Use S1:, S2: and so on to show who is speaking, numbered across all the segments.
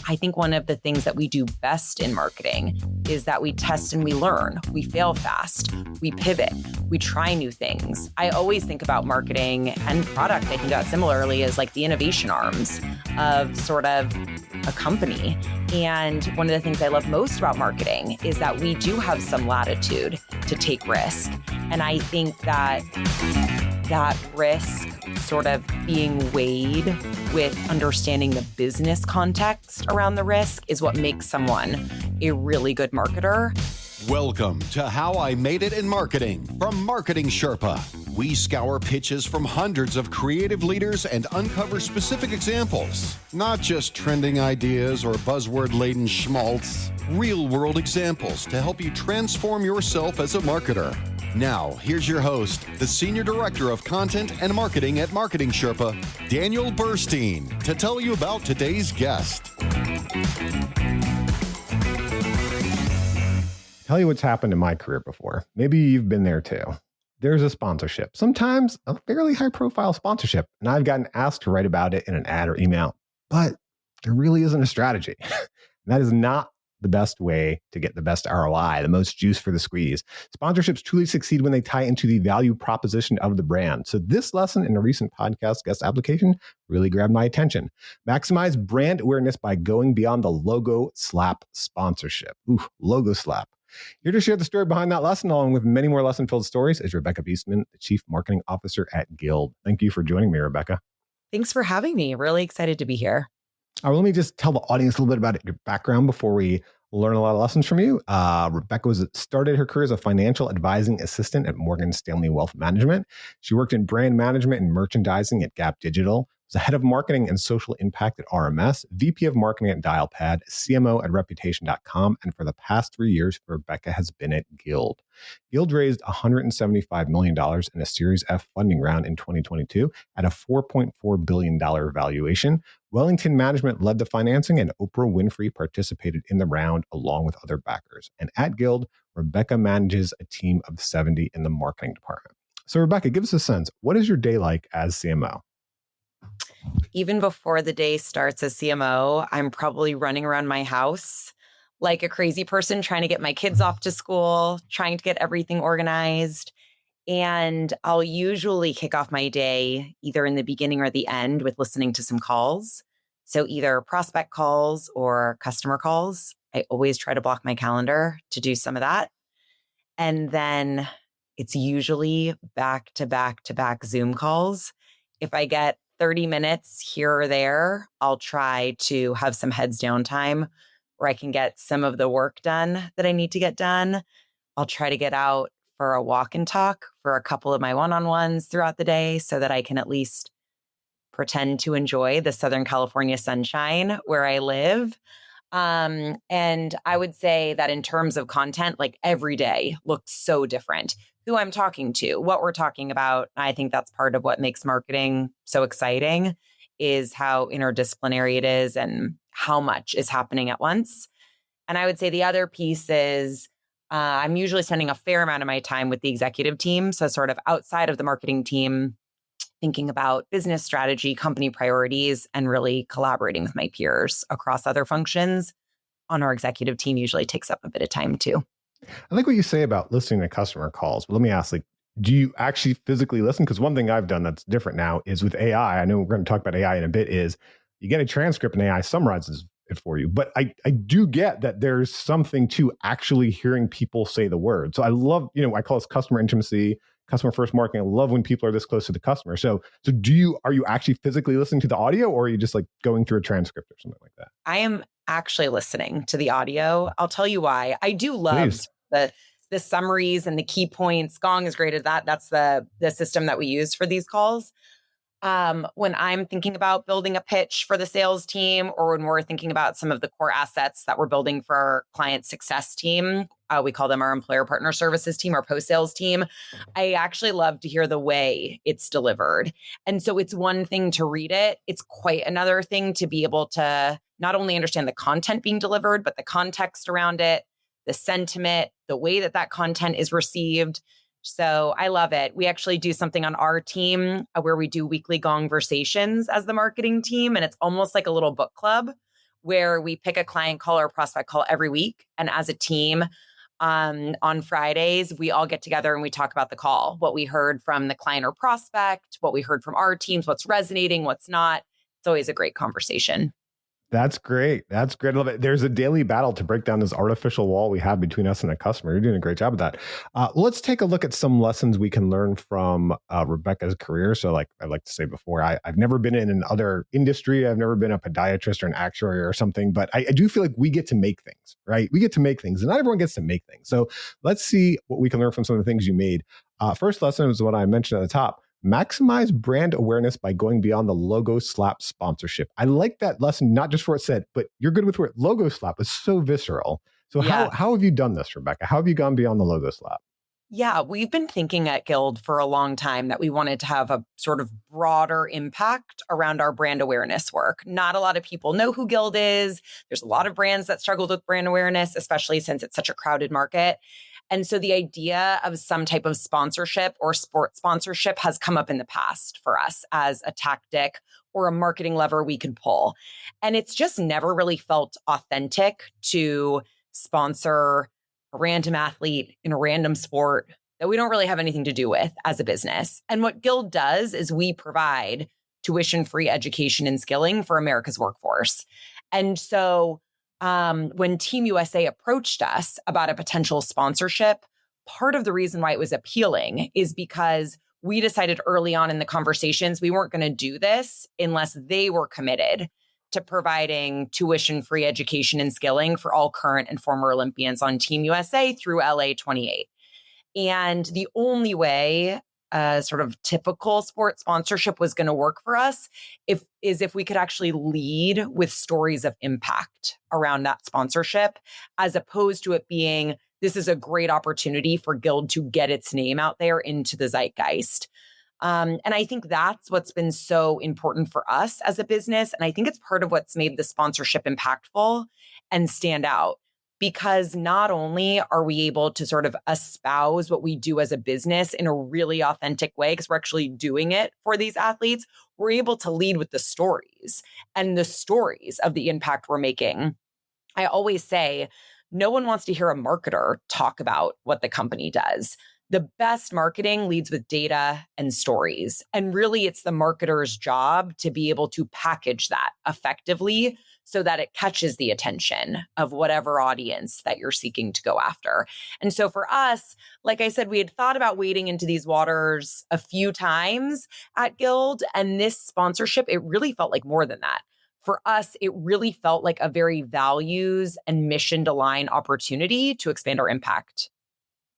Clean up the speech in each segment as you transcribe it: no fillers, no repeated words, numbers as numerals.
S1: I think one of the things that we do best in marketing is that we test and we learn. We fail fast. We pivot. We try new things. I always think about marketing and product, I think about similarly as like the innovation arms of sort of a company. And one of the things I love most about marketing is that we do have some latitude to take risk. And I think that that risk sort of being weighed with understanding the business context around the risk is what makes someone a really good marketer.
S2: Welcome to How I Made It in Marketing from Marketing Sherpa. We scour pitches from hundreds of creative leaders and uncover specific examples, not just trending ideas or buzzword-laden schmaltz, real-world examples to help you transform yourself as a marketer. Now, here's your host, the Senior Director of Content and Marketing at Marketing Sherpa, Daniel Burstein, to tell you about today's guest.
S3: Tell you what's happened in my career before. Maybe you've been there too. There's a sponsorship, sometimes a fairly high-profile sponsorship, and I've gotten asked to write about it in an ad or email, but there really isn't a strategy. That is not the best way to get the best ROI, the most juice for the squeeze. Sponsorships truly succeed when they tie into the value proposition of the brand. So this lesson in a recent podcast guest application really grabbed my attention. Maximize brand awareness by going beyond the logo slap sponsorship. Ooh, logo slap. Here to share the story behind that lesson, along with many more lesson-filled stories, is Rebecca Biestman, the Chief Marketing Officer at Guild. Thank you for joining me, Rebecca.
S1: Thanks for having me. Really excited to be here.
S3: All right, let me just tell the audience a little bit about your background before we learn a lot of lessons from you. Rebecca started her career as a financial advising assistant at Morgan Stanley Wealth Management. She worked in brand management and merchandising at Gap Digital, was the head of marketing and social impact at RMS, VP of marketing at Dialpad, CMO at Reputation.com, and for the past 3 years, Rebecca has been at Guild. Guild raised $175 million in a Series F funding round in 2022 at a $4.4 billion valuation. Wellington Management led the financing, and Oprah Winfrey participated in the round along with other backers. And at Guild, Rebecca manages a team of 70 in the marketing department. So Rebecca, give us a sense. What is your day like as CMO?
S1: Even before the day starts as CMO, I'm probably running around my house like a crazy person, trying to get my kids off to school, trying to get everything organized. And I'll usually kick off my day either in the beginning or the end with listening to some calls. So either prospect calls or customer calls. I always try to block my calendar to do some of that. And then it's usually back to back to back Zoom calls. If I get 30 minutes here or there, I'll try to have some heads down time where I can get some of the work done that I need to get done. I'll try to get out for a walk and talk for a couple of my one-on-ones throughout the day so that I can at least pretend to enjoy the Southern California sunshine where I live. And I would say that in terms of content, like every day looks so different. Who I'm talking to, what we're talking about. I think that's part of what makes marketing so exciting is how interdisciplinary it is and how much is happening at once. And I would say the other piece is I'm usually spending a fair amount of my time with the executive team. So sort of outside of the marketing team, thinking about business strategy, company priorities, and really collaborating with my peers across other functions on our executive team usually takes up a bit of time too.
S3: I like what you say about listening to customer calls, but let me ask, do you actually physically listen? Because one thing I've done that's different now is with AI. I know we're going to talk about AI in a bit, is you get a transcript and AI summarizes it for you. But I do get that there's something to actually hearing people say the word. So I love, I call this customer intimacy, customer first marketing. I love when people are this close to the customer. So are you actually physically listening to the audio, or are you just like going through a transcript or something like that?
S1: I am actually listening to the audio. I'll tell you why. I do love the summaries and the key points. Gong is great at that. That's the system that we use for these calls. When I'm thinking about building a pitch for the sales team, or when we're thinking about some of the core assets that we're building for our client success team, we call them our employer partner services team, our post-sales team. I actually love to hear the way it's delivered. And so it's one thing to read it. It's quite another thing to be able to not only understand the content being delivered, but the context around it, the sentiment, the way that that content is received. So I love it. We actually do something on our team where we do weekly Gongversations as the marketing team. And it's almost like a little book club where we pick a client call or prospect call every week. And as a team, on Fridays, we all get together and we talk about the call, what we heard from the client or prospect, what we heard from our teams, what's resonating, what's not. It's always a great conversation.
S3: That's great. That's great. I love it. There's a daily battle to break down this artificial wall we have between us and the customer. You're doing a great job of that. Let's take a look at some lessons we can learn from Rebecca's career. So like I like to say before, I've never been in another industry. I've never been a podiatrist or an actuary or something, but I do feel like we get to make things, right? We get to make things and not everyone gets to make things. So let's see what we can learn from some of the things you made. First lesson was what I mentioned at the top. Maximize brand awareness by going beyond the logo slap sponsorship. I like that lesson, not just for what it said, but you're good with where logo slap is so visceral. So
S1: Yeah.
S3: how have you done this, Rebecca? How have you gone beyond the logo slap?
S1: Yeah, we've been thinking at Guild for a long time that we wanted to have a sort of broader impact around our brand awareness work. Not a lot of people know who Guild is. There's a lot of brands that struggled with brand awareness, especially since it's such a crowded market. And so the idea of some type of sponsorship or sports sponsorship has come up in the past for us as a tactic or a marketing lever we can pull. And it's just never really felt authentic to sponsor a random athlete in a random sport that we don't really have anything to do with as a business. And what Guild does is we provide tuition-free education and skilling for America's workforce. And so when Team USA approached us about a potential sponsorship, part of the reason why it was appealing is because we decided early on in the conversations we weren't going to do this unless they were committed to providing tuition-free education and skilling for all current and former Olympians on Team USA through LA 28. And the only way sort of typical sports sponsorship was going to work for us if we could actually lead with stories of impact around that sponsorship, as opposed to it being, this is a great opportunity for Guild to get its name out there into the zeitgeist. And I think that's what's been so important for us as a business. And I think it's part of what's made the sponsorship impactful and stand out. Because not only are we able to sort of espouse what we do as a business in a really authentic way, because we're actually doing it for these athletes, we're able to lead with the stories and the stories of the impact we're making. I always say, no one wants to hear a marketer talk about what the company does. The best marketing leads with data and stories. And really, it's the marketer's job to be able to package that effectively so that it catches the attention of whatever audience that you're seeking to go after. And so for us, like I said, we had thought about wading into these waters a few times at Guild, and this sponsorship, it really felt like more than that. For us, it really felt like a very values and mission-aligned opportunity to expand our impact.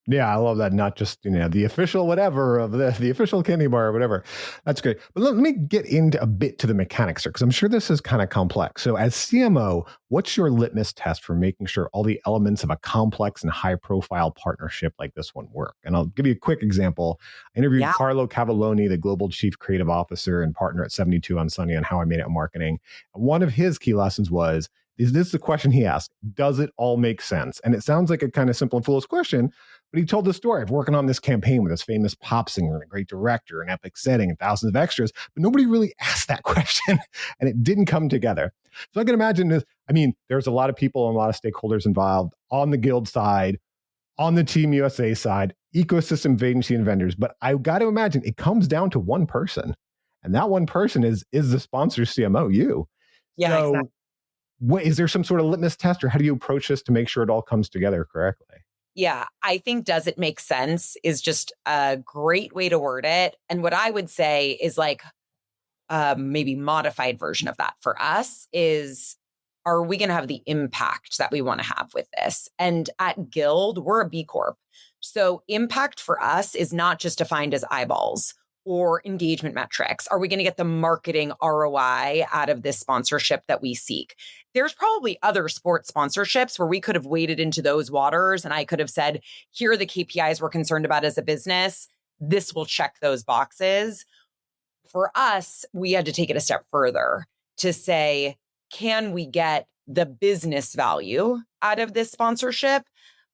S3: Yeah, I love that. Not just, the official whatever of the official candy bar or whatever. That's great. But let me get into a bit to the mechanics here, because I'm sure this is kind of complex. So as CMO, what's your litmus test for making sure all the elements of a complex and high profile partnership like this one work? And I'll give you a quick example. I interviewed Carlo Cavalloni, the global chief creative officer and partner at 72 on Sunny, on how I made it in marketing. And one of his key lessons was, is this the question he asked? Does it all make sense? And it sounds like a kind of simple and foolish question, but he told the story of working on this campaign with this famous pop singer and a great director, an epic setting, and thousands of extras, but nobody really asked that question, and it didn't come together. So I can imagine this. I mean, there's a lot of people and a lot of stakeholders involved on the Guild side, on the Team USA side, ecosystem agency and vendors, but I got to imagine it comes down to one person, and that one person is the sponsor CMO, you.
S1: Yeah,
S3: so,
S1: exactly.
S3: What is there some sort of litmus test, or how do you approach this to make sure it all comes together correctly?
S1: Yeah, I think does it make sense is just a great way to word it. And what I would say is like maybe modified version of that for us is, are we going to have the impact that we want to have with this? And at Guild, we're a B Corp. So impact for us is not just defined as eyeballs or engagement metrics. Are we going to get the marketing ROI out of this sponsorship that we seek? There's probably other sports sponsorships where we could have waded into those waters and I could have said, here are the KPIs we're concerned about as a business. This will check those boxes. For us, we had to take it a step further to say, can we get the business value out of this sponsorship?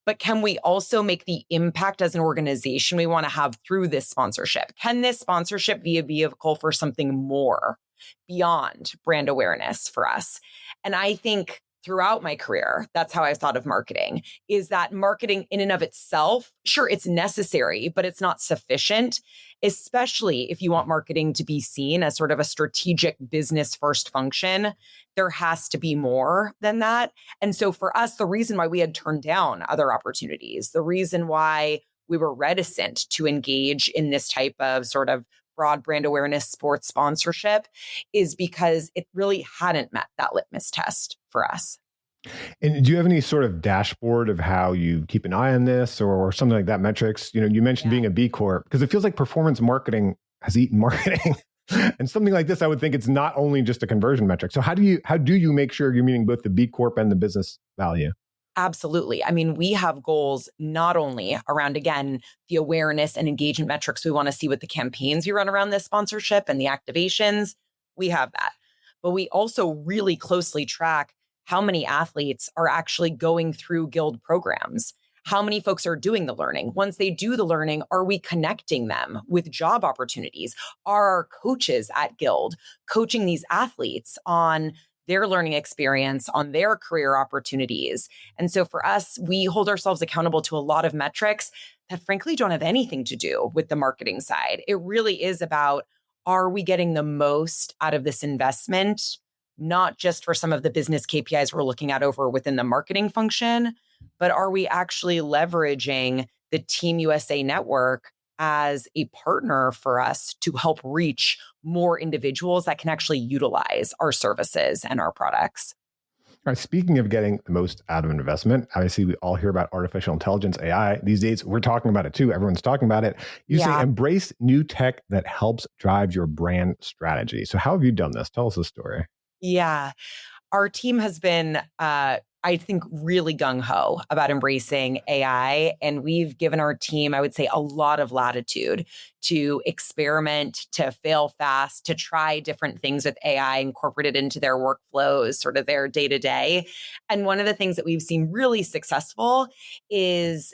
S1: But can we also make the impact as an organization we want to have through this sponsorship? Can this sponsorship be a vehicle for something more? beyond brand awareness for us. And I think throughout my career, that's how I thought of marketing, is that marketing in and of itself, sure, it's necessary, but it's not sufficient, especially if you want marketing to be seen as sort of a strategic business first function. There has to be more than that. And so for us, the reason why we had turned down other opportunities, the reason why we were reticent to engage in this type of sort of broad brand awareness sports sponsorship is because it really hadn't met that litmus test for us.
S3: And do you have any sort of dashboard of how you keep an eye on this or something like that, metrics? You mentioned being a B Corp, because it feels like performance marketing has eaten marketing. And something like this, I would think it's not only just a conversion metric. So how do you make sure you're meeting both the B Corp and the business value?
S1: Absolutely. I mean, we have goals not only around, again, the awareness and engagement metrics we want to see with the campaigns we run around this sponsorship and the activations. We have that. But we also really closely track how many athletes are actually going through Guild programs. How many folks are doing the learning? Once they do the learning, are we connecting them with job opportunities? Are our coaches at Guild coaching these athletes on their learning experience, on their career opportunities? And so for us, we hold ourselves accountable to a lot of metrics that frankly don't have anything to do with the marketing side. It really is about, are we getting the most out of this investment? Not just for some of the business KPIs we're looking at over within the marketing function, but are we actually leveraging the Team USA network as a partner for us to help reach more individuals that can actually utilize our services and our products?
S3: All right, speaking of getting the most out of an investment, obviously we all hear about artificial intelligence, AI. These days, we're talking about it too. Everyone's talking about it. You say embrace new tech that helps drive your brand strategy. So how have you done this? Tell us the story.
S1: Yeah. Our team has been, I think, really gung-ho about embracing AI. And we've given our team, I would say, a lot of latitude to experiment, to fail fast, to try different things with AI, incorporate it into their workflows, sort of their day-to-day. And one of the things that we've seen really successful is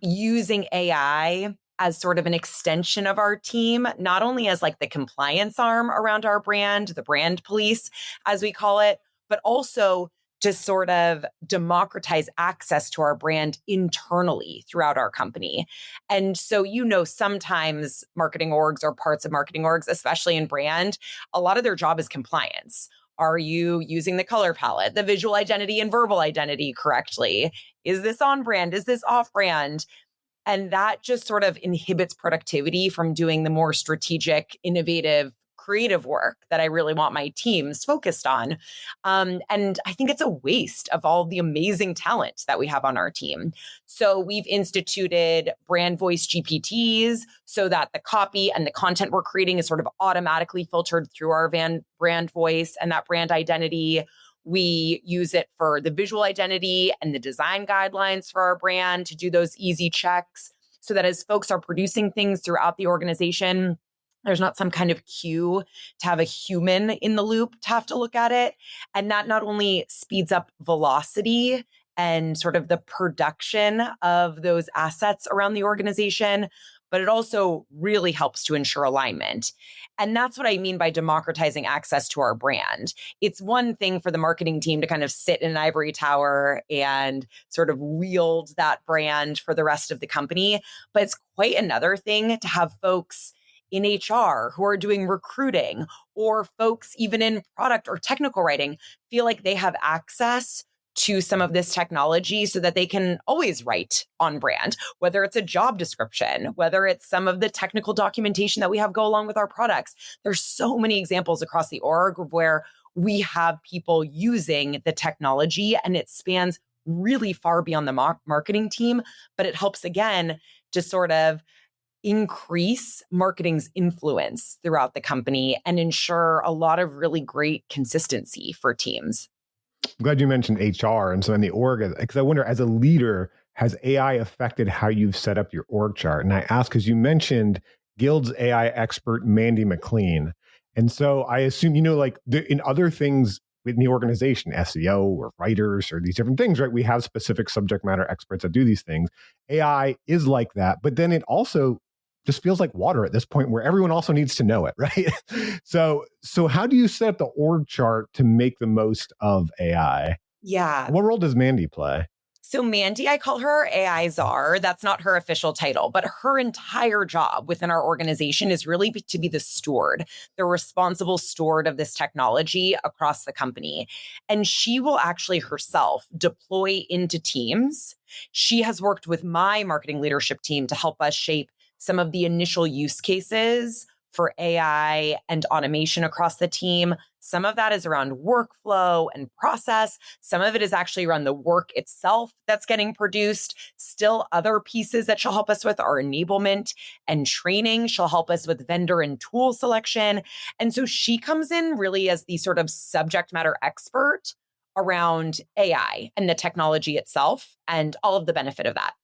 S1: using AI as sort of an extension of our team, not only as like the compliance arm around our brand, the brand police, as we call it, but also to sort of democratize access to our brand internally throughout our company. And so, sometimes marketing orgs or parts of marketing orgs, especially in brand, a lot of their job is compliance. Are you using the color palette, the visual identity and verbal identity correctly? Is this on brand? Is this off brand? And that just sort of inhibits productivity from doing the more strategic, innovative, creative work that I really want my teams focused on. And I think it's a waste of all the amazing talent that we have on our team. So we've instituted brand voice GPTs so that the copy and the content we're creating is sort of automatically filtered through our brand voice and that brand identity. We use it for the visual identity and the design guidelines for our brand to do those easy checks so that as folks are producing things throughout the organization, there's not some kind of cue to have a human in the loop to have to look at it. And that not only speeds up velocity and sort of the production of those assets around the organization, but it also really helps to ensure alignment. And that's what I mean by democratizing access to our brand. It's one thing for the marketing team to kind of sit in an ivory tower and sort of wield that brand for the rest of the company, but it's quite another thing to have folks in HR who are doing recruiting or folks even in product or technical writing feel like they have access to some of this technology so that they can always write on brand, whether it's a job description, whether it's some of the technical documentation that we have go along with our products. There's so many examples across the org where we have people using the technology and it spans really far beyond the marketing team, but it helps again to sort of increase marketing's influence throughout the company and ensure a lot of really great consistency for teams.
S3: I'm glad you mentioned HR and so in the org, because I wonder, as a leader, has AI affected how you've set up your org chart? And I ask because you mentioned Guild's AI expert, Mandy McLean. And so I assume, in other things in the organization, SEO or writers or these different things, right? We have specific subject matter experts that do these things. AI is like that, but then it also just feels like water at this point where everyone also needs to know it, right? So how do you set up the org chart to make the most of AI?
S1: Yeah.
S3: What role does Mandy play?
S1: So Mandy, I call her AI czar. That's not her official title, but her entire job within our organization is really to be the steward, the responsible steward of this technology across the company. And she will actually herself deploy into teams. She has worked with my marketing leadership team to help us shape some of the initial use cases for AI and automation across the team. Some of that is around workflow and process. Some of it is actually around the work itself that's getting produced. Still, other pieces that she'll help us with are enablement and training. She'll help us with vendor and tool selection. And so she comes in really as the sort of subject matter expert around AI and the technology itself and all of the benefit of that.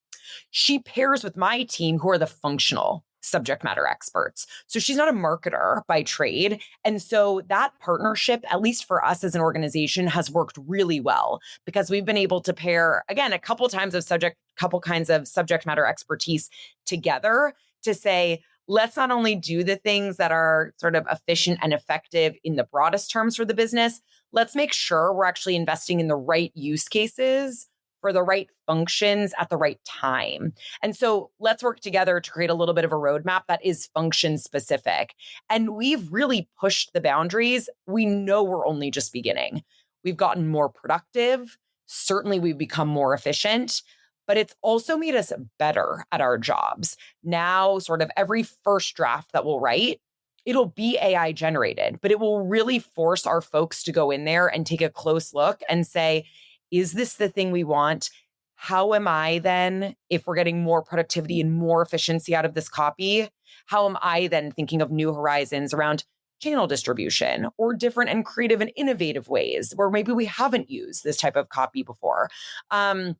S1: She pairs with my team, who are the functional subject matter experts. So she's not a marketer by trade. And so that partnership, at least for us as an organization, has worked really well because we've been able to pair, again, a couple kinds of subject matter expertise together to say, let's not only do the things that are sort of efficient and effective in the broadest terms for the business, let's make sure we're actually investing in the right use cases for the right functions at the right time. And so let's work together to create a little bit of a roadmap that is function specific. And we've really pushed the boundaries. We know we're only just beginning. We've gotten more productive. Certainly we've become more efficient, but it's also made us better at our jobs. Now, sort of every first draft that we'll write, it'll be AI generated, but it will really force our folks to go in there and take a close look and say, is this the thing we want? How am I then, if we're getting more productivity and more efficiency out of this copy, how am I then thinking of new horizons around channel distribution or different and creative and innovative ways where maybe we haven't used this type of copy before? And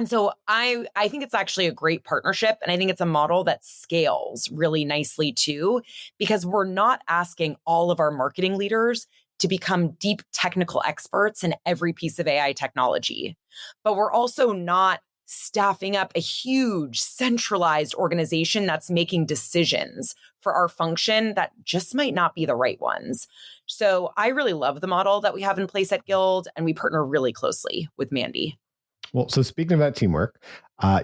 S1: so I think it's actually a great partnership. And I think it's a model that scales really nicely too, because we're not asking all of our marketing leaders to become deep technical experts in every piece of AI technology. But we're also not staffing up a huge centralized organization that's making decisions for our function that just might not be the right ones. So I really love the model that we have in place at Guild, and we partner really closely with Mandy.
S3: Well, so speaking about teamwork,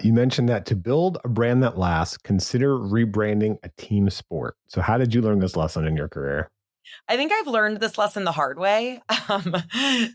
S3: you mentioned that to build a brand that lasts, consider rebranding a team sport. So how did you learn this lesson in your career?
S1: I think I've learned this lesson the hard way.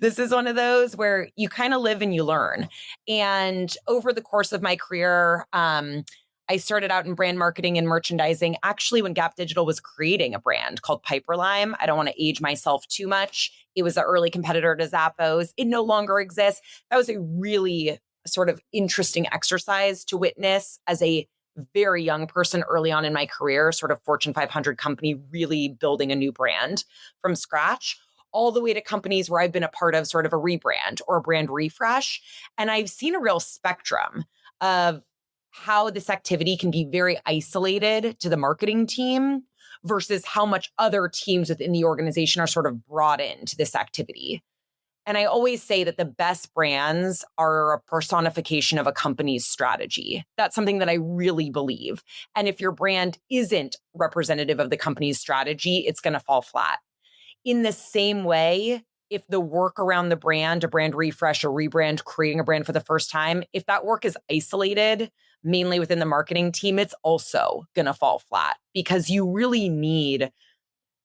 S1: This is one of those where you kind of live and you learn. And over the course of my career, I started out in brand marketing and merchandising, actually when Gap Digital was creating a brand called Piper Lime. I don't want to age myself too much. It was an early competitor to Zappos. It no longer exists. That was a really sort of interesting exercise to witness as a very young person early on in my career, sort of Fortune 500 company, really building a new brand from scratch, all the way to companies where I've been a part of sort of a rebrand or a brand refresh. And I've seen a real spectrum of how this activity can be very isolated to the marketing team versus how much other teams within the organization are sort of brought into this activity. And I always say that the best brands are a personification of a company's strategy. That's something that I really believe. And if your brand isn't representative of the company's strategy, it's going to fall flat. In the same way, if the work around the brand, a brand refresh, a rebrand, creating a brand for the first time, if that work is isolated, mainly within the marketing team, it's also going to fall flat because you really need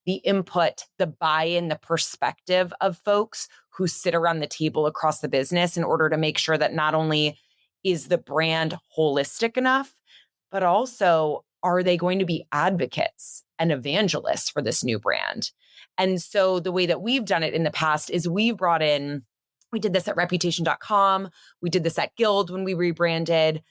S1: the input, the buy-in, the perspective of folks who sit around the table across the business in order to make sure that not only is the brand holistic enough, but also are they going to be advocates and evangelists for this new brand? And so the way that we've done it in the past is we did this at reputation.com. We did this at Guild when we rebranded.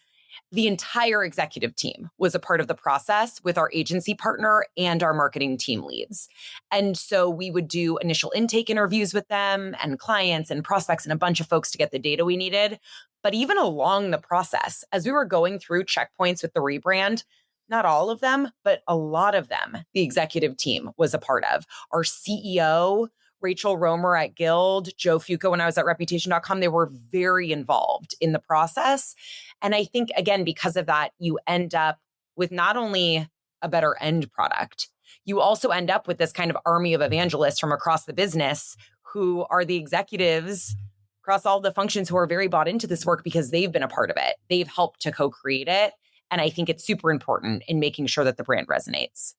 S1: The entire executive team was a part of the process with our agency partner and our marketing team leads. And so we would do initial intake interviews with them and clients and prospects and a bunch of folks to get the data we needed. But even along the process, as we were going through checkpoints with the rebrand, not all of them, but a lot of them, the executive team was a part of. Our CEO, Rachel Romer at Guild, Joe Fuco when I was at reputation.com, they were very involved in the process. And I think, again, because of that, you end up with not only a better end product. You also end up with this kind of army of evangelists from across the business who are the executives across all the functions who are very bought into this work because they've been a part of it. They've helped to co-create it. And I think it's super important in making sure that the brand resonates.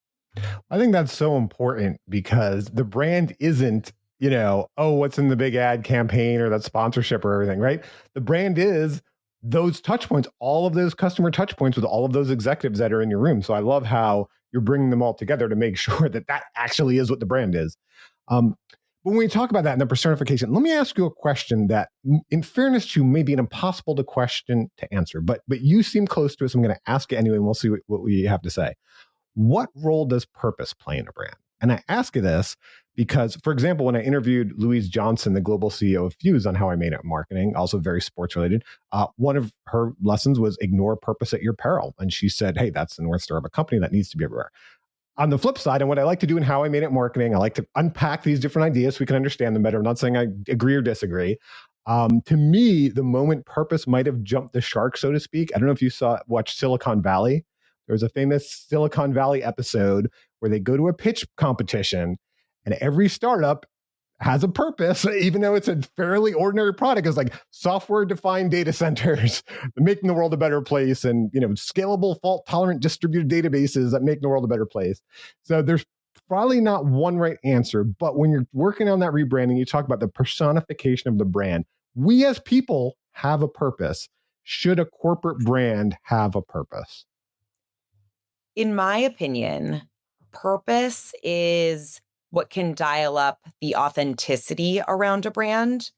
S3: I think that's so important because the brand isn't, oh, what's in the big ad campaign or that sponsorship or everything, right? The brand is those touch points, all of those customer touch points with all of those executives that are in your room. So I love how you're bringing them all together to make sure that that actually is what the brand is. But when we talk about that and the personification, let me ask you a question that, in fairness to you, may be an impossible question to answer, but you seem close to it, so I'm going to ask it anyway, and we'll see what we have to say. What role does purpose play in a brand? And I ask you this because, for example, when I interviewed Louise Johnson, the global CEO of Fuse, on How I Made It Marketing, also very sports related, one of her lessons was ignore purpose at your peril. And she said, hey, that's the North Star of a company that needs to be everywhere. On the flip side, and what I like to do in How I Made It Marketing, I like to unpack these different ideas so we can understand them better. I'm not saying I agree or disagree. To me, the moment purpose might have jumped the shark, so to speak. I don't know if you watched Silicon Valley. There was a famous Silicon Valley episode where they go to a pitch competition and every startup has a purpose, even though it's a fairly ordinary product. It's like software-defined data centers, making the world a better place, and scalable, fault-tolerant distributed databases that make the world a better place. So there's probably not one right answer, but when you're working on that rebranding, you talk about the personification of the brand. We as people have a purpose. Should a corporate brand have a purpose?
S1: In my opinion, purpose is what can dial up the authenticity around a brand.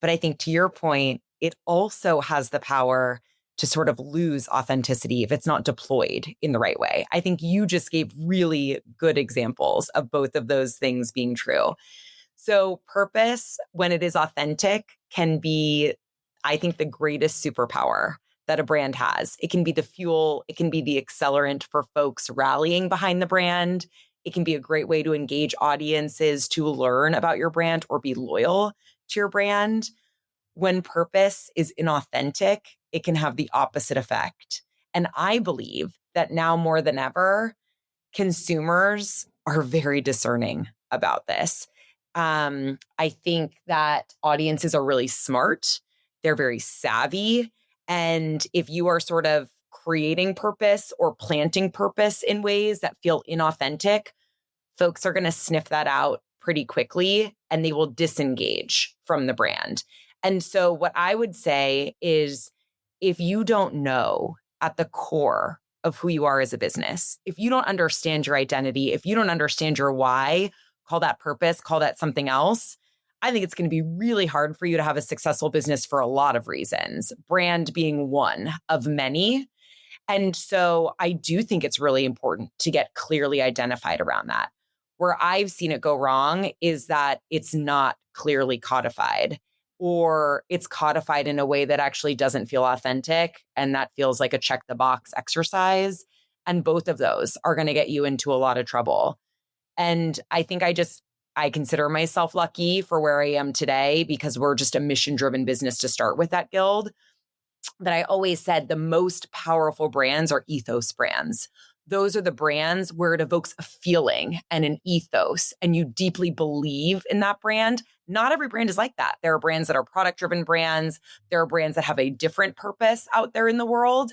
S1: But I think, to your point, it also has the power to sort of lose authenticity if it's not deployed in the right way. I think you just gave really good examples of both of those things being true. So purpose, when it is authentic, can be, I think, the greatest superpower that a brand has. It can be the fuel, it can be the accelerant for folks rallying behind the brand. It can be a great way to engage audiences to learn about your brand or be loyal to your brand. When purpose is inauthentic, it can have the opposite effect. And I believe that now more than ever, consumers are very discerning about this. I think that audiences are really smart. They're very savvy. And if you are sort of creating purpose or planting purpose in ways that feel inauthentic, folks are going to sniff that out pretty quickly and they will disengage from the brand. And so what I would say is, if you don't know at the core of who you are as a business, if you don't understand your identity, if you don't understand your why, call that purpose, call that something else, I think it's going to be really hard for you to have a successful business for a lot of reasons, brand being one of many. And so I do think it's really important to get clearly identified around that. Where I've seen it go wrong is that it's not clearly codified, or it's codified in a way that actually doesn't feel authentic. And that feels like a check the box exercise. And both of those are going to get you into a lot of trouble. And I think I consider myself lucky for where I am today because we're just a mission-driven business to start with at Guild. That I always said the most powerful brands are ethos brands. Those are the brands where it evokes a feeling and an ethos, and you deeply believe in that brand. Not every brand is like that. There are brands that are product-driven brands. There are brands that have a different purpose out there in the world.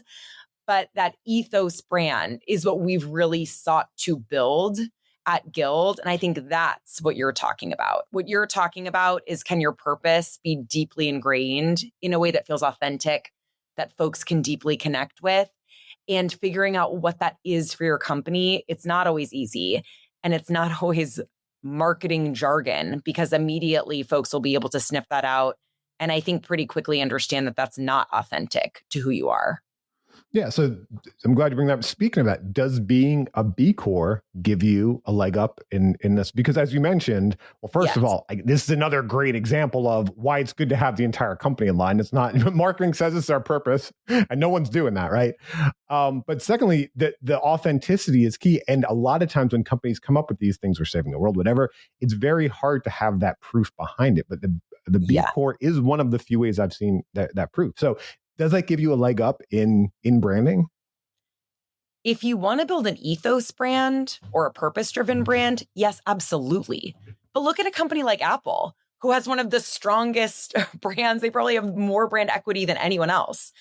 S1: But that ethos brand is what we've really sought to build at Guild. And I think that's what you're talking about. What you're talking about is, can your purpose be deeply ingrained in a way that feels authentic, that folks can deeply connect with? And figuring out what that is for your company, it's not always easy. And it's not always marketing jargon, because immediately folks will be able to sniff that out. And I think pretty quickly understand that that's not authentic to who you are.
S3: Yeah, so I'm glad you bring that up. Speaking of that, does being a B Corp give you a leg up in this? Because as you mentioned, well, first of all, this is another great example of why it's good to have the entire company in line. It's not, marketing says it's our purpose, and no one's doing that, right? But secondly, the authenticity is key. And a lot of times when companies come up with these things, we're saving the world, whatever, it's very hard to have that proof behind it. But the B Corp is one of the few ways I've seen that proof. So does that give you a leg up in branding?
S1: If you want to build an ethos brand or a purpose-driven brand, yes, absolutely. But look at a company like Apple, who has one of the strongest brands. They probably have more brand equity than anyone else.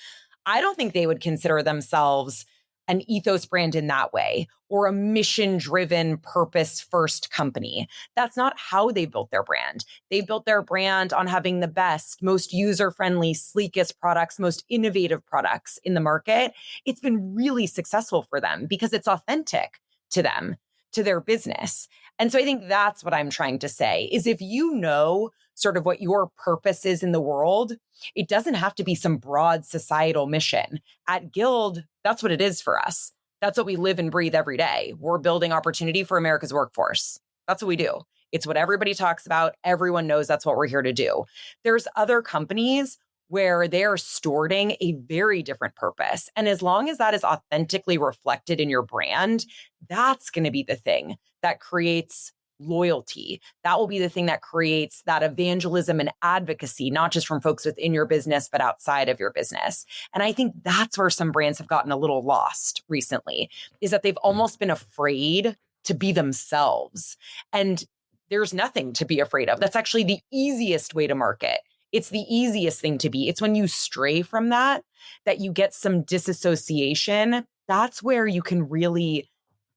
S1: I don't think they would consider themselves an ethos brand in that way, or a mission-driven, purpose-first company. That's not how they built their brand. They built their brand on having the best, most user-friendly, sleekest products, most innovative products in the market. It's been really successful for them because it's authentic to them, to their business. And so I think that's what I'm trying to say, is if you know sort of what your purpose is in the world, it doesn't have to be some broad societal mission. At Guild, that's what it is for us. That's what we live and breathe every day. We're building opportunity for America's workforce. That's what we do. It's what everybody talks about. Everyone knows that's what we're here to do. There's other companies where they're storing a very different purpose. And as long as that is authentically reflected in your brand, that's going to be the thing that creates loyalty. That will be the thing that creates that evangelism and advocacy, not just from folks within your business, but outside of your business. And I think that's where some brands have gotten a little lost recently, is that they've almost been afraid to be themselves. And there's nothing to be afraid of. That's actually the easiest way to market. It's the easiest thing to be. It's when you stray from that you get some disassociation. That's where you can really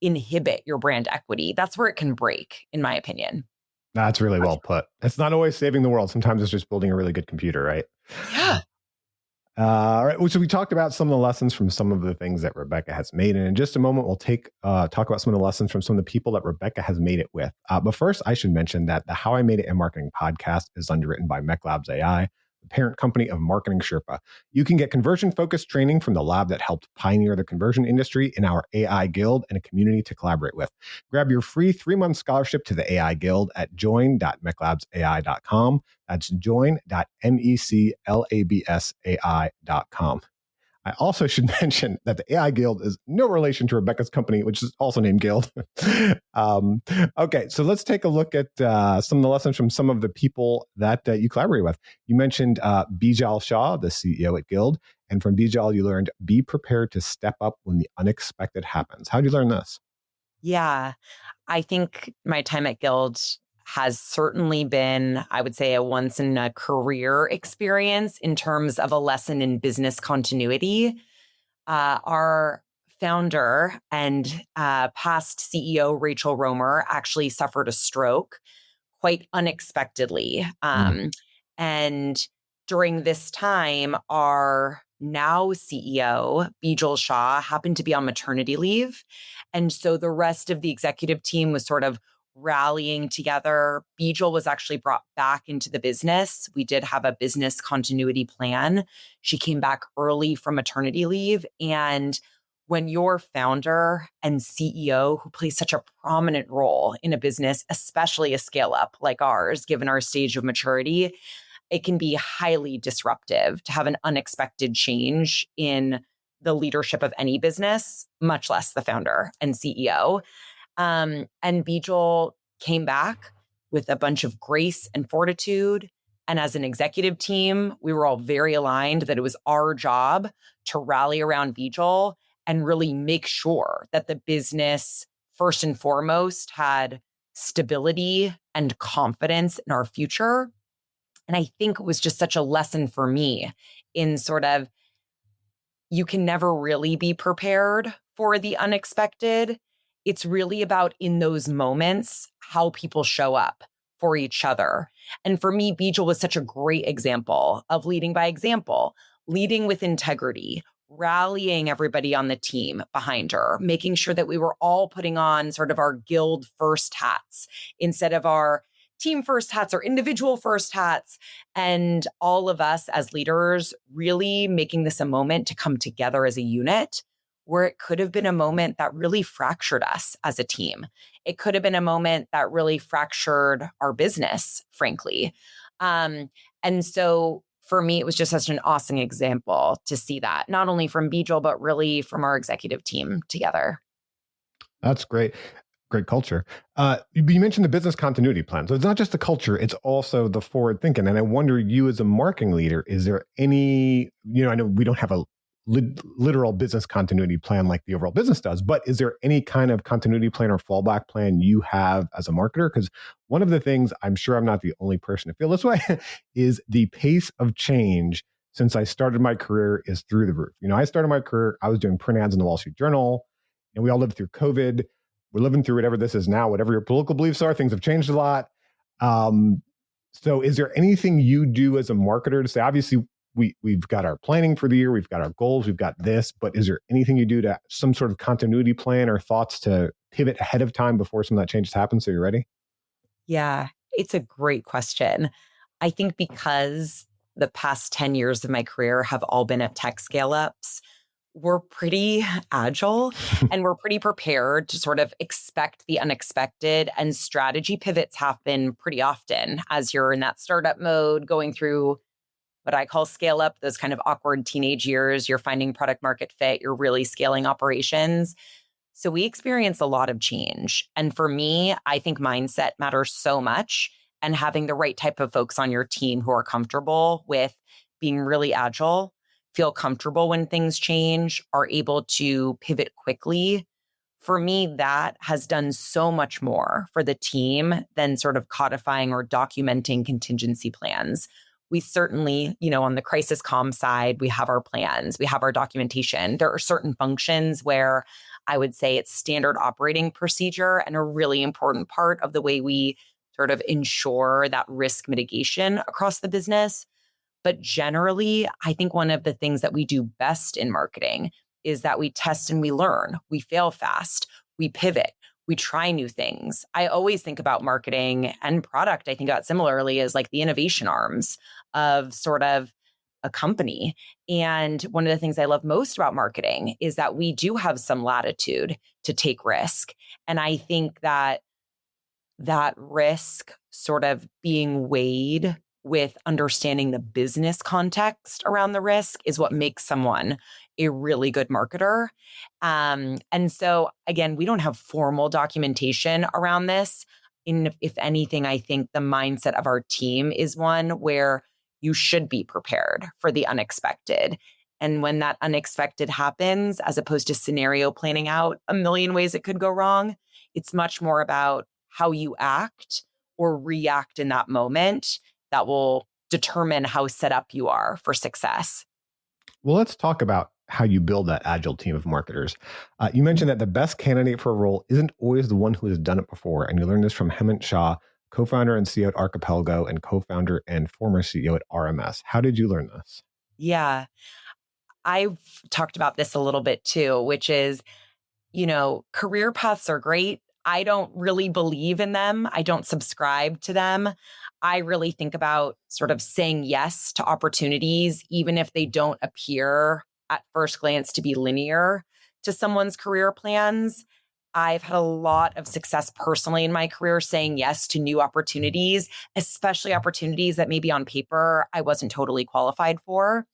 S1: inhibit your brand equity. That's where it can break, in my opinion.
S3: That's really well put. It's not always saving the world. Sometimes it's just building a really good computer, right?
S1: Yeah.
S3: All right. So we talked about some of the lessons from some of the things that Rebecca has made. And in just a moment, we'll talk about some of the lessons from some of the people that Rebecca has made it with. But first, I should mention that the How I Made It in Marketing podcast is underwritten by MECLabs AI, the parent company of Marketing Sherpa. You can get conversion-focused training from the lab that helped pioneer the conversion industry in our AI Guild and a community to collaborate with. Grab your free 3-month scholarship to the AI Guild at join.meclabsai.com. That's join.meclabsai.com. I also should mention that the AI Guild is no relation to Rebecca's company, which is also named Guild. Okay, so let's take a look at some of the lessons from some of the people that you collaborate with. You mentioned Bijal Shah, the CEO at Guild, and from Bijal, you learned, be prepared to step up when the unexpected happens. How did you learn this?
S1: Yeah, I think my time at Guild has certainly been, I would say, a once in a career experience in terms of a lesson in business continuity. Our founder and past CEO, Rachel Romer, actually suffered a stroke quite unexpectedly. And during this time, our now CEO, Bijal Shah, happened to be on maternity leave. And so the rest of the executive team was sort of rallying together. Bijal was actually brought back into the business. We did have a business continuity plan. She came back early from maternity leave. And when your founder and CEO, who plays such a prominent role in a business, especially a scale up like ours, given our stage of maturity, it can be highly disruptive to have an unexpected change in the leadership of any business, much less the founder and CEO. And Bijal came back with a bunch of grace and fortitude. And as an executive team, we were all very aligned that it was our job to rally around Bijal and really make sure that the business, first and foremost, had stability and confidence in our future. And I think it was just such a lesson for me in sort of, you can never really be prepared for the unexpected. It's really about, in those moments, how people show up for each other. And for me, Bijal was such a great example of leading by example, leading with integrity, rallying everybody on the team behind her, making sure that we were all putting on sort of our guild first hats instead of our team first hats or individual first hats. And all of us as leaders really making this a moment to come together as a unit, where it could have been a moment that really fractured us as a team. It could have been a moment that really fractured our business, frankly. And so for me, it was just such an awesome example to see that, not only from Bijal, but really from our executive team together.
S3: That's great. Great culture. You mentioned the business continuity plan. So it's not just the culture, it's also the forward thinking. And I wonder, you as a marketing leader, is there any, I know we don't have a literal business continuity plan like the overall business does. But is there any kind of continuity plan or fallback plan you have as a marketer? Because one of the things, I'm sure I'm not the only person to feel this way, is the pace of change since I started my career is through the roof. I started my career, I was doing print ads in the Wall Street Journal, and we all lived through COVID. We're living through whatever this is now, whatever your political beliefs are, things have changed a lot. So is there anything you do as a marketer to say, obviously, we've got our planning for the year, we've got our goals, we've got this, but is there anything you do to some sort of continuity plan or thoughts to pivot ahead of time before some of that changes happen so you're ready?
S1: Yeah, it's a great question. I think because the past 10 years of my career have all been at tech scale-ups, we're pretty agile and we're pretty prepared to sort of expect the unexpected, and strategy pivots happen pretty often as you're in that startup mode, going through what I call scale up, those kind of awkward teenage years. You're finding product market fit, you're really scaling operations. So we experience a lot of change. And for me, I think mindset matters so much, and having the right type of folks on your team who are comfortable with being really agile, feel comfortable when things change, are able to pivot quickly. For me, that has done so much more for the team than sort of codifying or documenting contingency plans. We certainly, on the crisis comm side, we have our plans, we have our documentation. There are certain functions where I would say it's standard operating procedure and a really important part of the way we sort of ensure that risk mitigation across the business. But generally, I think one of the things that we do best in marketing is that we test and we learn, we fail fast, we pivot, we try new things. I always think about marketing and product, I think about similarly as like the innovation arms of sort of a company. And one of the things I love most about marketing is that we do have some latitude to take risk. And I think that risk sort of being weighed with understanding the business context around the risk is what makes someone a really good marketer. And so again, we don't have formal documentation around this. If anything, I think the mindset of our team is one where you should be prepared for the unexpected. And when that unexpected happens, as opposed to scenario planning out a million ways it could go wrong, it's much more about how you act or react in that moment that will determine how set up you are for success.
S3: Well, let's talk about how you build that agile team of marketers. You mentioned that the best candidate for a role isn't always the one who has done it before. And you learned this from Hemant Shah, co-founder and CEO at Archipelago and co-founder and former CEO at RMS. How did you learn this?
S1: Yeah, I've talked about this a little bit too, which is, career paths are great. I don't really believe in them. I don't subscribe to them. I really think about sort of saying yes to opportunities, even if they don't appear at first glance to be linear to someone's career plans. I've had a lot of success personally in my career saying yes to new opportunities, especially opportunities that maybe on paper I wasn't totally qualified for.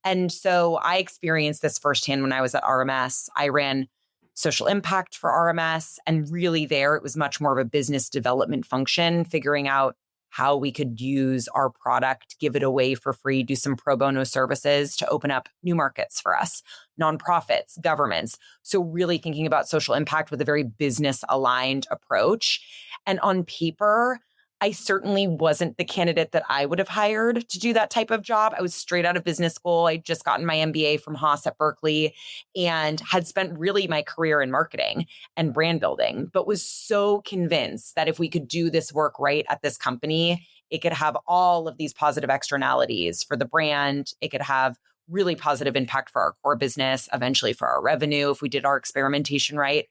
S1: And so I experienced this firsthand when I was at RMS. I ran social impact for RMS, and really there it was much more of a business development function, figuring out how we could use our product, give it away for free, do some pro bono services to open up new markets for us, nonprofits, governments. So really thinking about social impact with a very business aligned approach. And on paper, I certainly wasn't the candidate that I would have hired to do that type of job. I was straight out of business school. I'd just gotten my MBA from Haas at Berkeley and had spent really my career in marketing and brand building, but was so convinced that if we could do this work right at this company, it could have all of these positive externalities for the brand. It could have really positive impact for our core business, eventually for our revenue if we did our experimentation right.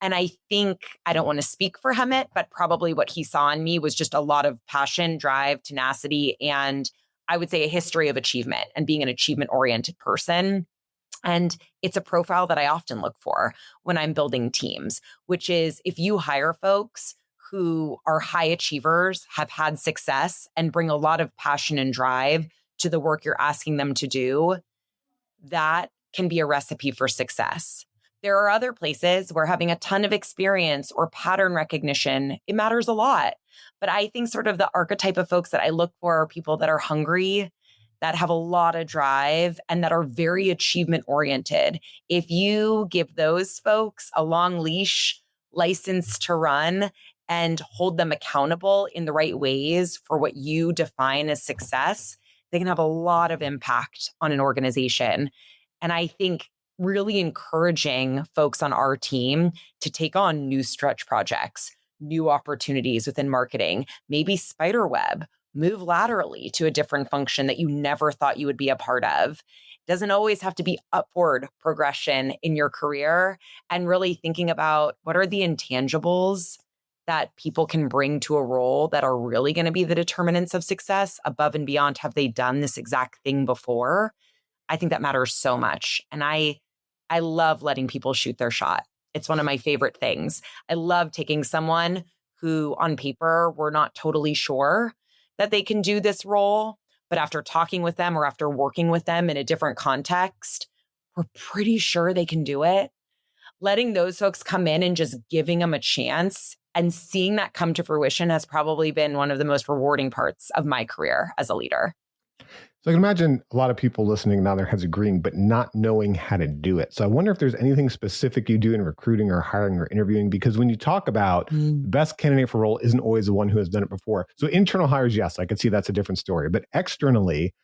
S1: And I think, I don't want to speak for Hemant, but probably what he saw in me was just a lot of passion, drive, tenacity, and I would say a history of achievement and being an achievement-oriented person. And it's a profile that I often look for when I'm building teams, which is if you hire folks who are high achievers, have had success, and bring a lot of passion and drive to the work you're asking them to do, that can be a recipe for success. There are other places where having a ton of experience or pattern recognition, it matters a lot. But I think sort of the archetype of folks that I look for are people that are hungry, that have a lot of drive and that are very achievement oriented. If you give those folks a long leash, license to run, and hold them accountable in the right ways for what you define as success, they can have a lot of impact on an organization. And I think really encouraging folks on our team to take on new stretch projects, new opportunities within marketing, maybe spider web, move laterally to a different function that you never thought you would be a part of. It doesn't always have to be upward progression in your career, and really thinking about what are the intangibles that people can bring to a role that are really going to be the determinants of success above and beyond. Have they done this exact thing before? I think that matters so much. And I love letting people shoot their shot. It's one of my favorite things. I love taking someone who on paper we're not totally sure that they can do this role, but after talking with them or after working with them in a different context, we're pretty sure they can do it. Letting those folks come in and just giving them a chance and seeing that come to fruition has probably been one of the most rewarding parts of my career as a leader.
S3: So I can imagine a lot of people listening now their heads agreeing, but not knowing how to do it. So I wonder if there's anything specific you do in recruiting or hiring or interviewing, because when you talk about the best candidate for role isn't always the one who has done it before. So internal hires, yes, I could see that's a different story. But externally,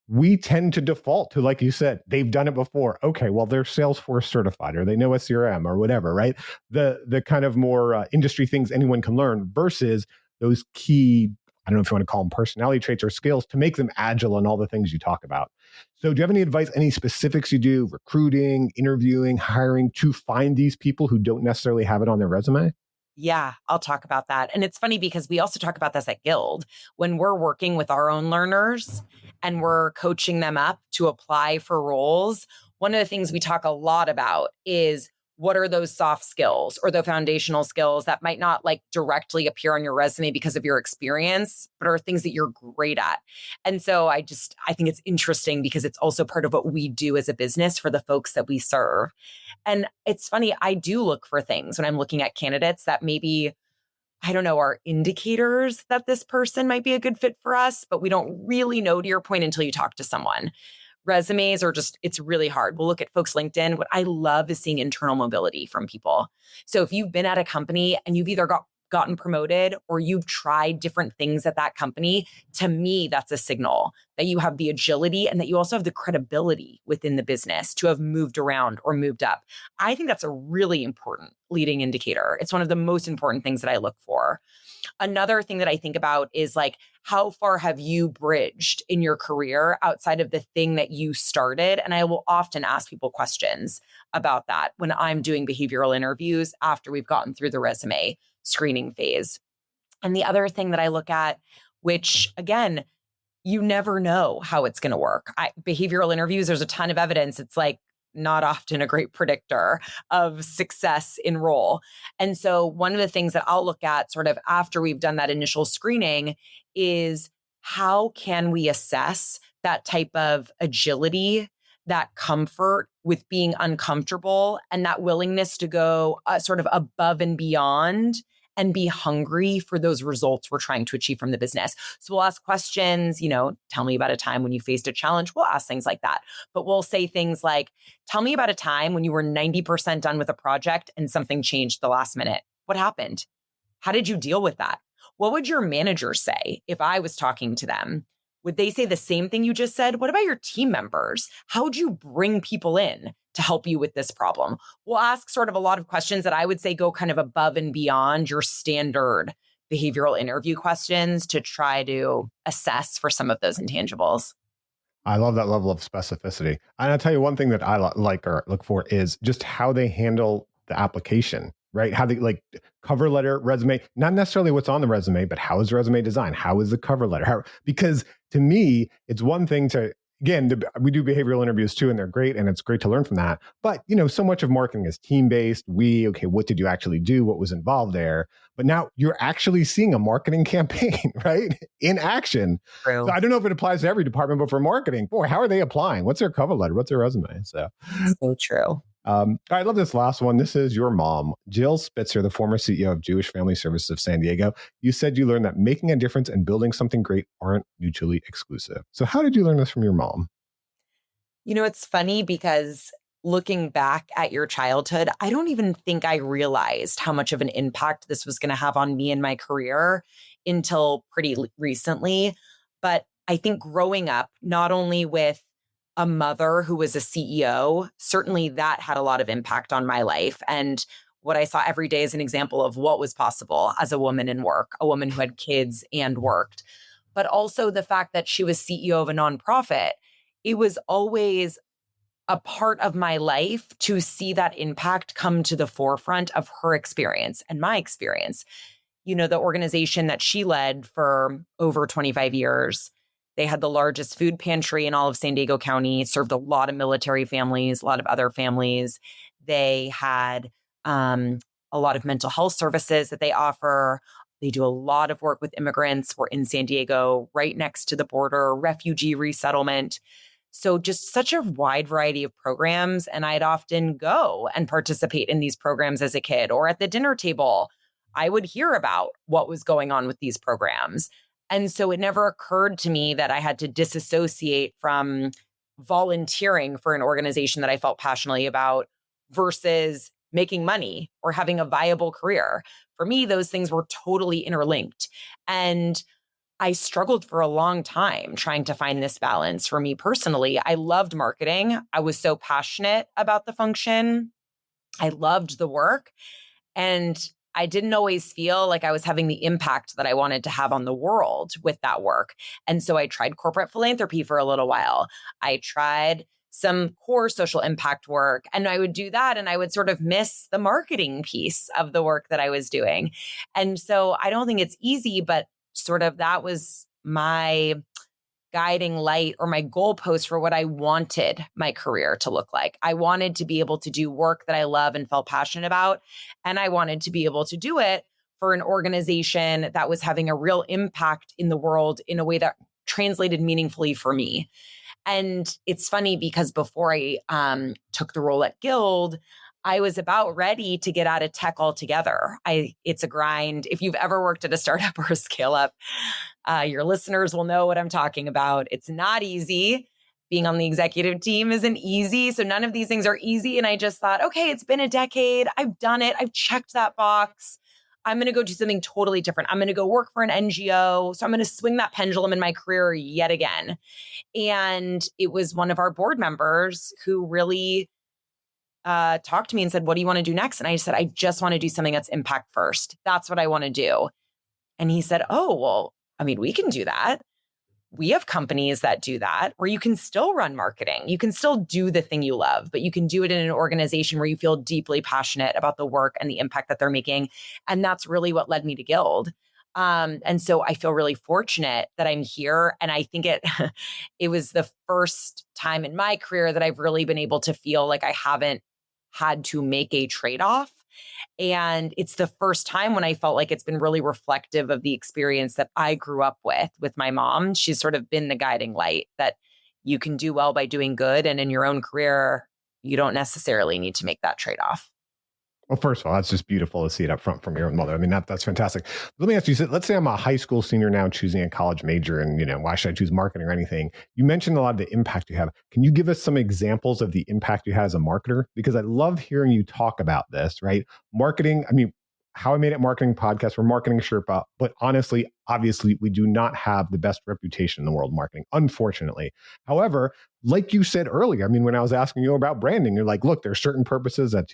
S3: we tend to default to, like you said, they've done it before. Okay, well, they're Salesforce certified or they know a CRM or whatever, right? The kind of more industry things anyone can learn versus those key, I don't know if you want to call them personality traits or skills to make them agile and all the things you talk about. So do you have any advice, any specifics you do, recruiting, interviewing, hiring, to find these people who don't necessarily have it on their resume?
S1: Yeah, I'll talk about that. And it's funny because we also talk about this at Guild when we're working with our own learners and we're coaching them up to apply for roles. One of the things we talk a lot about is what are those soft skills or the foundational skills that might not like directly appear on your resume because of your experience, but are things that you're great at. And so I think it's interesting because it's also part of what we do as a business for the folks that we serve. And it's funny, I do look for things when I'm looking at candidates that maybe, I don't know, are indicators that this person might be a good fit for us, but we don't really know, to your point, until you talk to someone. Resumes are just, it's really hard. We'll look at folks' LinkedIn. What I love is seeing internal mobility from people. So if you've been at a company and you've either gotten promoted or you've tried different things at that company, to me, that's a signal that you have the agility and that you also have the credibility within the business to have moved around or moved up. I think that's a really important leading indicator. It's one of the most important things that I look for. Another thing that I think about is like, how far have you bridged in your career outside of the thing that you started? And I will often ask people questions about that when I'm doing behavioral interviews after we've gotten through the resume screening phase. And the other thing that I look at, which again, you never know how it's going to work. Behavioral interviews, there's a ton of evidence. It's like not often a great predictor of success in role. And so one of the things that I'll look at sort of after we've done that initial screening is how can we assess that type of agility, that comfort with being uncomfortable, and that willingness to go sort of above and beyond and be hungry for those results we're trying to achieve from the business. So we'll ask questions, tell me about a time when you faced a challenge. We'll ask things like that. But we'll say things like, tell me about a time when you were 90% done with a project and something changed the last minute. What happened? How did you deal with that? What would your manager say if I was talking to them? Would they say the same thing you just said? What about your team members? How would you bring people in to help you with this problem? We'll ask sort of a lot of questions that I would say go kind of above and beyond your standard behavioral interview questions to try to assess for some of those intangibles.
S3: I love that level of specificity. And I'll tell you one thing that I like or look for is just how they handle the application, right? How they like cover letter, resume, not necessarily what's on the resume, but how is the resume designed? How is the cover letter? Because to me, it's one thing to, again, we do behavioral interviews too, and they're great, and it's great to learn from that. But, so much of marketing is team-based. Okay, what did you actually do? What was involved there? But now you're actually seeing a marketing campaign, right? In action.
S1: True.
S3: So I don't know if it applies to every department, but for marketing, boy, how are they applying? What's their cover letter? What's their resume? So
S1: true.
S3: I love this last one. This is your mom, Jill Spitzer, the former CEO of Jewish Family Services of San Diego. You said you learned that making a difference and building something great aren't mutually exclusive. So how did you learn this from your mom?
S1: It's funny because looking back at your childhood, I don't even think I realized how much of an impact this was going to have on me and my career until pretty recently. But I think growing up, not only with a mother who was a CEO, certainly that had a lot of impact on my life. And what I saw every day is an example of what was possible as a woman in work, a woman who had kids and worked. But also the fact that she was CEO of a nonprofit, it was always a part of my life to see that impact come to the forefront of her experience and my experience. The organization that she led for over 25 years, they had the largest food pantry in all of San Diego County, served a lot of military families, a lot of other families. They had a lot of mental health services that they offer. They do a lot of work with immigrants. We're in San Diego, right next to the border, refugee resettlement. So just such a wide variety of programs. And I'd often go and participate in these programs as a kid, or at the dinner table, I would hear about what was going on with these programs. And so it never occurred to me that I had to disassociate from volunteering for an organization that I felt passionately about versus making money or having a viable career. For me, those things were totally interlinked. And I struggled for a long time trying to find this balance. For me personally, I loved marketing. I was so passionate about the function. I loved the work. And I didn't always feel like I was having the impact that I wanted to have on the world with that work. And so I tried corporate philanthropy for a little while. I tried some core social impact work, and I would do that, and I would sort of miss the marketing piece of the work that I was doing. And so I don't think it's easy, but sort of that was my guiding light or my goalpost for what I wanted my career to look like. I wanted to be able to do work that I love and felt passionate about. And I wanted to be able to do it for an organization that was having a real impact in the world in a way that translated meaningfully for me. And it's funny because before I took the role at Guild, I was about ready to get out of tech altogether. It's a grind. If you've ever worked at a startup or a scale up, your listeners will know what I'm talking about. It's not easy. Being on the executive team isn't easy. So none of these things are easy. And I just thought, okay, it's been a decade. I've done it. I've checked that box. I'm going to go do something totally different. I'm going to go work for an NGO. So I'm going to swing that pendulum in my career yet again. And it was one of our board members who really talked to me and said, what do you want to do next? And I said, I just want to do something that's impact first. That's what I want to do. And he said, oh, well, I mean, we can do that. We have companies that do that where you can still run marketing. You can still do the thing you love, but you can do it in an organization where you feel deeply passionate about the work and the impact that they're making. And that's really what led me to Guild. And so I feel really fortunate that I'm here. And I think it was the first time in my career that I've really been able to feel like I haven't had to make a trade-off. And it's the first time when I felt like it's been really reflective of the experience that I grew up with my mom. She's sort of been the guiding light that you can do well by doing good. And in your own career, you don't necessarily need to make that trade-off.
S3: Well, first of all, that's just beautiful to see it up front from your own mother. I mean, that's fantastic. Let me ask you, let's say I'm a high school senior now choosing a college major and, why should I choose marketing or anything? You mentioned a lot of the impact you have. Can you give us some examples of the impact you had as a marketer? Because I love hearing you talk about this, right? Marketing, I mean, How I Made It Marketing podcast, we're marketing Sherpa, but honestly, obviously, we do not have the best reputation in the world of marketing, unfortunately. However, like you said earlier, I mean, when I was asking you about branding, you're like, look, there's certain purposes that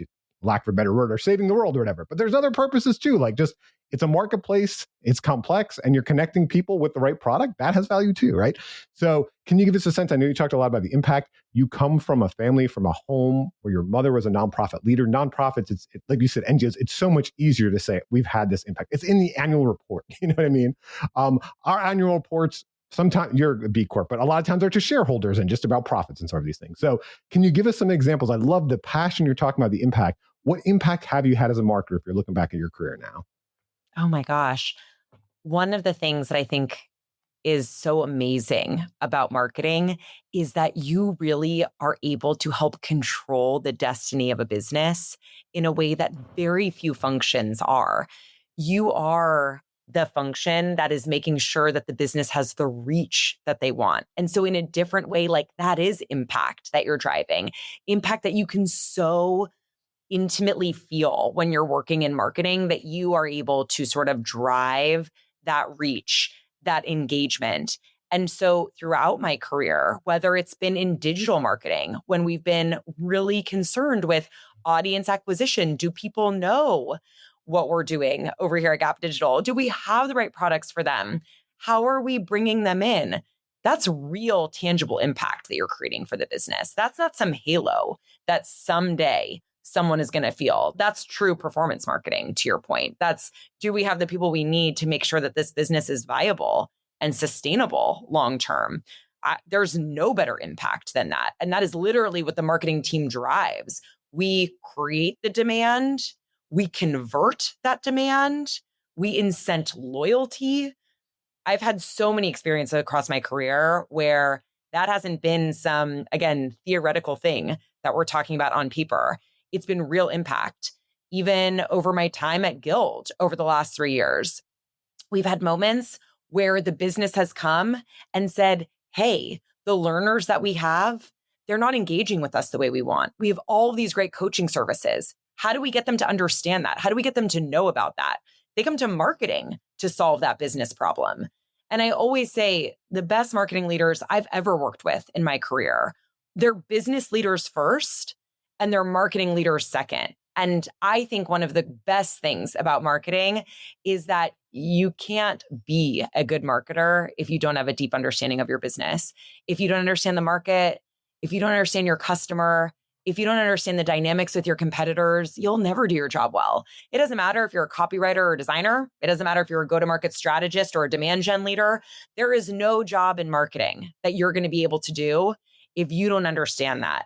S3: lack of a better word, are saving the world or whatever. But there's other purposes too, like just it's a marketplace, it's complex, and you're connecting people with the right product. That has value too, right? So can you give us a sense? I know you talked a lot about the impact. You come from a family, from a home where your mother was a nonprofit leader. Nonprofits, it's like you said, NGOs, it's so much easier to say we've had this impact. It's in the annual report. You know what I mean? Our annual reports, sometimes you're a B Corp, but a lot of times they're to shareholders and just about profits and sort of these things. So can you give us some examples? I love the passion you're talking about, the impact. What impact have you had as a marketer if you're looking back at your career now?
S1: Oh my gosh. One of the things that I think is so amazing about marketing is that you really are able to help control the destiny of a business in a way that very few functions are. You are the function that is making sure that the business has the reach that they want. And so in a different way, like that is impact that you're driving, impact that you can so intimately feel when you're working in marketing, that you are able to sort of drive that reach, that engagement. And so throughout my career, whether it's been in digital marketing, when we've been really concerned with audience acquisition, do people know what we're doing over here at Gap Digital? Do we have the right products for them? How are we bringing them in? That's real tangible impact that you're creating for the business. That's not some halo that someday someone is going to feel. That's true performance marketing, to your point. That's, do we have the people we need to make sure that this business is viable and sustainable long term? There's no better impact than that. And that is literally what the marketing team drives. We create the demand, we convert that demand, we incent loyalty. I've had so many experiences across my career where that hasn't been some, again, theoretical thing that we're talking about on paper. It's been real impact. Even over my time at Guild over the last 3 years, we've had moments where the business has come and said, hey, the learners that we have, they're not engaging with us the way we want. We have all these great coaching services. How do we get them to understand that? How do we get them to know about that? They come to marketing to solve that business problem. And I always say the best marketing leaders I've ever worked with in my career, they're business leaders first and they're marketing leaders second. And I think one of the best things about marketing is that you can't be a good marketer if you don't have a deep understanding of your business. If you don't understand the market, if you don't understand your customer, if you don't understand the dynamics with your competitors, you'll never do your job well. It doesn't matter if you're a copywriter or a designer. It doesn't matter if you're a go-to-market strategist or a demand gen leader. There is no job in marketing that you're going to be able to do if you don't understand that.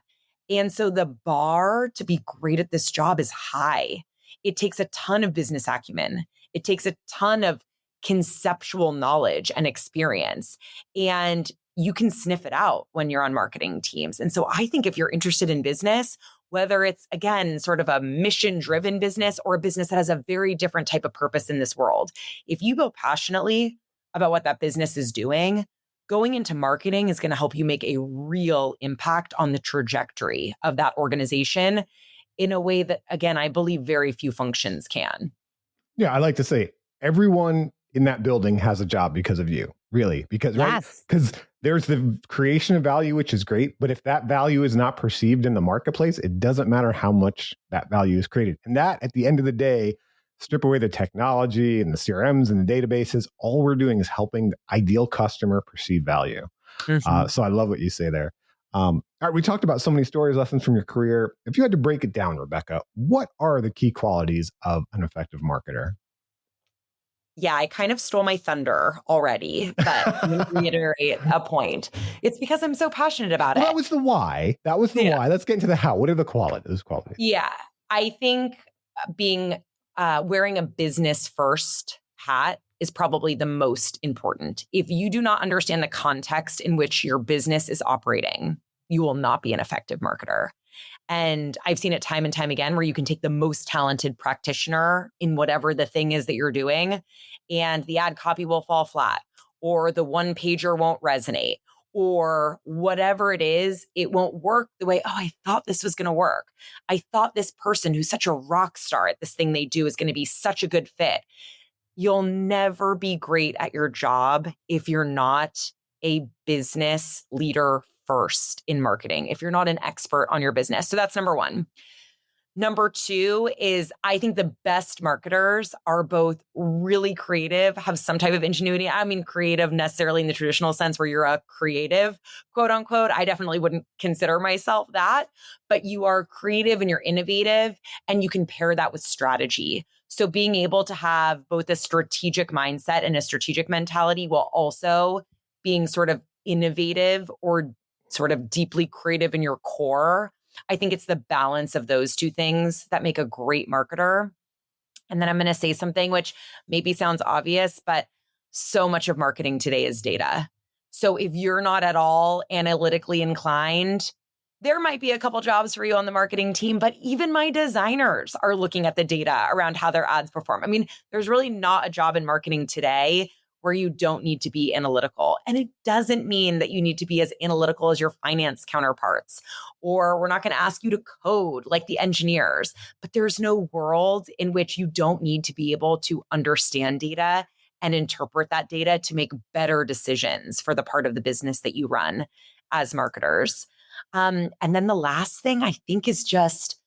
S1: And so the bar to be great at this job is high. It takes a ton of business acumen. It takes a ton of conceptual knowledge and experience. And you can sniff it out when you're on marketing teams. And so I think if you're interested in business, whether it's, again, sort of a mission-driven business or a business that has a very different type of purpose in this world, if you go passionately about what that business is doing, going into marketing is going to help you make a real impact on the trajectory of that organization in a way that, again, I believe very few functions can.
S3: Yeah, I like to say everyone in that building has a job because of you, really, because right? Because there's the creation of value, which is great, but if that value is not perceived in the marketplace, it doesn't matter how much that value is created. And that, at the end of the day, strip away the technology and the CRMs and the databases, all we're doing is helping the ideal customer perceive value.
S1: Mm-hmm.
S3: So I love what you say there. All right, we talked about so many stories, lessons from your career. If you had to break it down, Rebecca, what are the key qualities of an effective marketer?
S1: Yeah, I kind of stole my thunder already, but I'm going to reiterate a point. It's because I'm so passionate about it.
S3: That was the why. Why. Let's get into the how. What are the qualities?
S1: Yeah, I think wearing a business first hat is probably the most important. If you do not understand the context in which your business is operating, you will not be an effective marketer. And I've seen it time and time again where you can take the most talented practitioner in whatever the thing is that you're doing, and the ad copy will fall flat, or the one pager won't resonate, or whatever it is, it won't work the way, I thought this was going to work. I thought this person who's such a rock star at this thing they do is going to be such a good fit. You'll never be great at your job if you're not a business leader first in marketing, if you're not an expert on your business. So that's number one. Number two is I think the best marketers are both really creative, have some type of ingenuity. I mean, creative necessarily in the traditional sense where you're a creative, quote unquote. I definitely wouldn't consider myself that, but you are creative and you're innovative, and you can pair that with strategy. So being able to have both a strategic mindset and a strategic mentality while also being sort of innovative or sort of deeply creative in your core. I think it's the balance of those two things that make a great marketer. And then I'm going to say something which maybe sounds obvious, but so much of marketing today is data. So if you're not at all analytically inclined, there might be a couple jobs for you on the marketing team, but even my designers are looking at the data around how their ads perform. I mean, there's really not a job in marketing today where you don't need to be analytical. And it doesn't mean that you need to be as analytical as your finance counterparts, or we're not going to ask you to code like the engineers, but there's no world in which you don't need to be able to understand data and interpret that data to make better decisions for the part of the business that you run as marketers. And then the last thing I think is just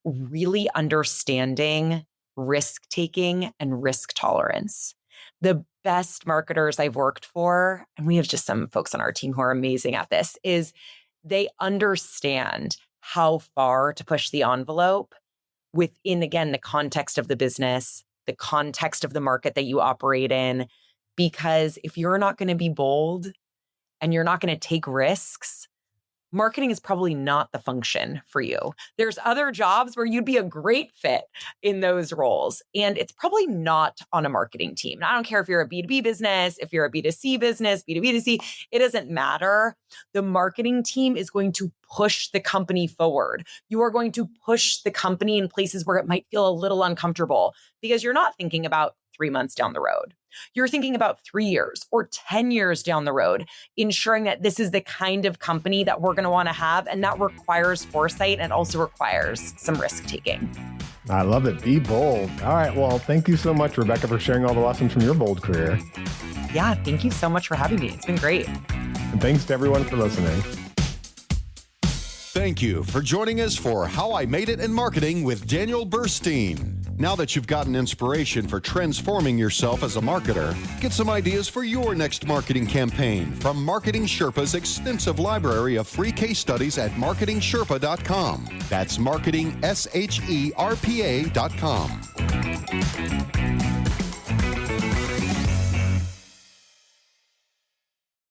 S1: really understanding risk taking and risk tolerance. The best marketers I've worked for, and we have just some folks on our team who are amazing at this, is they understand how far to push the envelope within, again, the context of the business, the context of the market that you operate in. Because if you're not going to be bold and you're not going to take risks, marketing is probably not the function for you. There's other jobs where you'd be a great fit in those roles. And it's probably not on a marketing team. And I don't care if you're a B2B business, if you're a B2C business, B2B2C, it doesn't matter. The marketing team is going to push the company forward. You are going to push the company in places where it might feel a little uncomfortable because you're not thinking about 3 months down the road. You're thinking about 3 years or 10 years down the road, ensuring that this is the kind of company that we're going to want to have. And that requires foresight and also requires some risk taking.
S3: I love it. Be bold. All right. Well, thank you so much, Rebecca, for sharing all the lessons from your bold career.
S1: Yeah. Thank you so much for having me. It's been great.
S3: And thanks to everyone for listening.
S2: Thank you for joining us for How I Made It in Marketing with Daniel Burstein. Now that you've gotten inspiration for transforming yourself as a marketer, get some ideas for your next marketing campaign from Marketing Sherpa's extensive library of free case studies at marketingsherpa.com. That's marketingsherpa.com.